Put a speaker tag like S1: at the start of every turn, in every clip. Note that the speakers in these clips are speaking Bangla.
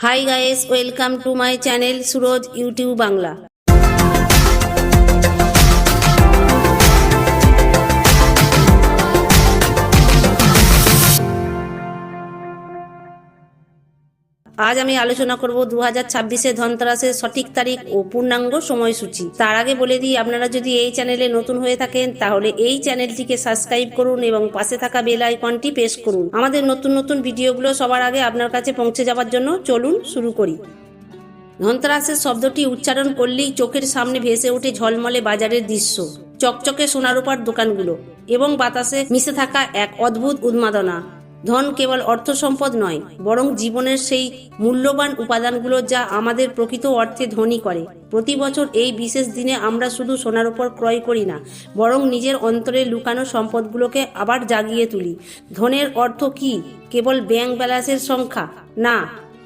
S1: Hi guys, welcome to my channel Suraj YouTube Bangla. আজ আমি আলোচনা করব 2026 ধনতেরাসের সঠিক তারিখ ও পূর্ণাঙ্গ সময়সূচি। তার আগে বলে দিই, আপনারা যদি এই চ্যানেলে নতুন হয়ে থাকেন তাহলে এই চ্যানেলটিকে সাবস্ক্রাইব করুন এবং পাশে থাকা বেল আইকনটি প্রেস করুন আমাদের নতুন নতুন ভিডিওগুলো সবার আগে আপনার কাছে পৌঁছে যাওয়ার জন্য। চলুন শুরু করি। ধনতেরাসের শব্দটি উচ্চারণ করলেই চোখের সামনে ভেসে ওঠে ঝলমলে বাজারের দৃশ্য, চকচকে সোনারূপার দোকানগুলো এবং বাতাসে মিশে থাকা এক অদ্ভুত উন্মাদনা। ধন কেবল অর্থ সম্পদ নয়, বরং জীবনের সেই মূল্যবান উপাদানগুলো যা আমাদের প্রকৃত অর্থে ধনী করে। প্রতি বছর এই বিশেষ দিনে আমরা শুধু সোনার উপর ক্রয় করি না, বরং নিজের অন্তরে লুকানো সম্পদগুলোকে আবার জাগিয়ে তুলি। ধনের অর্থ কি কেবল ব্যাংক ব্যালেন্সের সংখ্যা? না,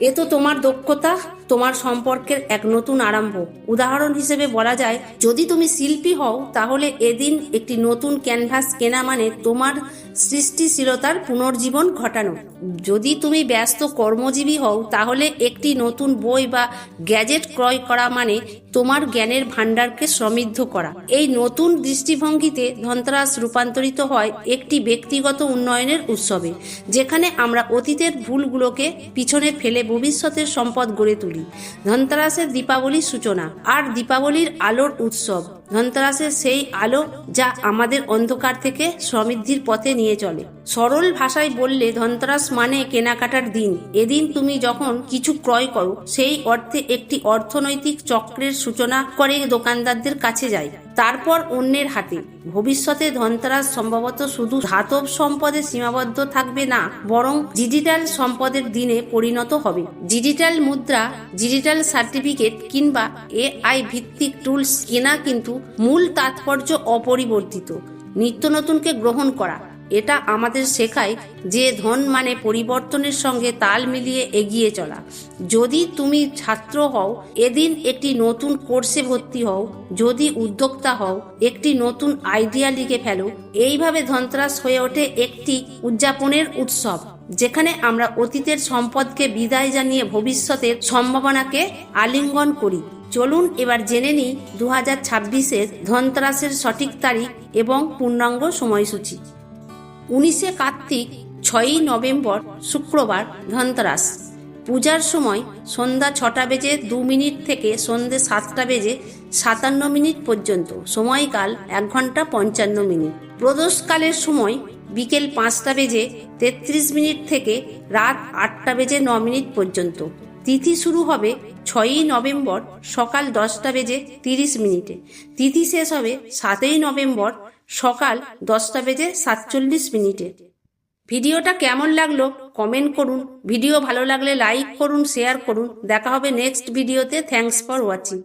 S1: এ তো তোমার দক্ষতা, তোমার সম্পর্কের এক নতুন আরম্ভ। উদাহরণ হিসেবে বলা যায়, যদি তুমি শিল্পী হও তাহলে এদিন একটি নতুন ক্যানভাস কেনা মানে তোমার সৃষ্টিশীলতার পুনর্জীবন ঘটানো। যদি তুমি ব্যস্ত কর্মজীবী হও তাহলে একটি নতুন বই বা গ্যাজেট ক্রয় করা মানে তোমার জ্ঞানের ভাণ্ডারকে সমৃদ্ধ করা। এই নতুন দৃষ্টিভঙ্গিতে ধনতেরাস রূপান্তরিত হয় একটি ব্যক্তিগত উন্নয়নের উৎসবে, যেখানে আমরা অতীতের ভুলগুলোকে পিছনে ফেলে ভবিষ্যতের সম্পদ গড়ে তুলি। ধনতেরাসের দীপাবলির সূচনা আর দীপাবলির আলোর উৎসব। ধনতেরাসের সেই আলো যা আমাদের অন্ধকার থেকে সমৃদ্ধির পথে নিয়ে চলে। সরল ভাষায় বললে ধনতেরাস মানে কেনাকাটার দিন। এদিন তুমি যখন কিছু ক্রয় করো, সেই অর্থে একটি অর্থনৈতিক চক্রের সূচনা করে দোকানদারদের কাছে যায়, তারপর অন্যের হাতে। ভবিষ্যতে ধনতেরাস সম্ভবত শুধু ধাতব সম্পদে সীমাবদ্ধ থাকবে না, বরং ডিজিটাল সম্পদের দিনে পরিণত হবে। ডিজিটাল মুদ্রা, ডিজিটাল সার্টিফিকেট কিংবা এআই ভিত্তিক টুলস কেনা, কিন্তু মূল তাৎপর্য অপরিবর্তিত। নিত্য নতুনকে গ্রহণ করা। এটা আমাদের শেখায় যে ধন মানে পরিবর্তনের সঙ্গে তাল মিলিয়ে এগিয়ে চলা। যদি তুমি ছাত্র হও, এদিন একটি নতুন কোর্সে ভর্তি হও। যদি উদ্যোক্তা হও, একটি নতুন আইডিয়া লিখে ফেলো। এইভাবে ধনতেরাস হয়ে ওঠে একটি উদযাপনের উৎসব, যেখানে আমরা অতীতের সম্পদকে বিদায় জানিয়ে ভবিষ্যতের সম্ভাবনাকে আলিঙ্গন করি। চলুন এবার জেনে নিই 2026 ধনতেরাসের সঠিক তারিখ এবং পূর্ণাঙ্গ সময়সূচি। 19 কার্তিক, 6 নভেম্বর শুক্রবার ধনতেরাস। পূজার সময় সন্ধ্যা 6টা বেজে 2 মিনিট থেকে সন্ধ্যে 7টা বেজে 57 মিনিট পর্যন্ত। সময়কাল 1 ঘন্টা 55 মিনিট। প্রদোষকালের সময় বিকেল 5টা বেজে 33 মিনিট থেকে রাত 8টা বেজে 9 মিনিট পর্যন্ত। তিথি শুরু হবে 6 নভেম্বর সকাল 10টা বেজে 30 মিনিটে। তিথি শেষ হবে 7 নভেম্বর সকাল 10টা বেজে 47 মিনিটে। ভিডিওটা কেমন লাগলো কমেন্ট করুন। ভিডিও ভালো লাগলে লাইক করুন, শেয়ার করুন। দেখা হবে নেক্সট ভিডিওতে। Thanks for watching.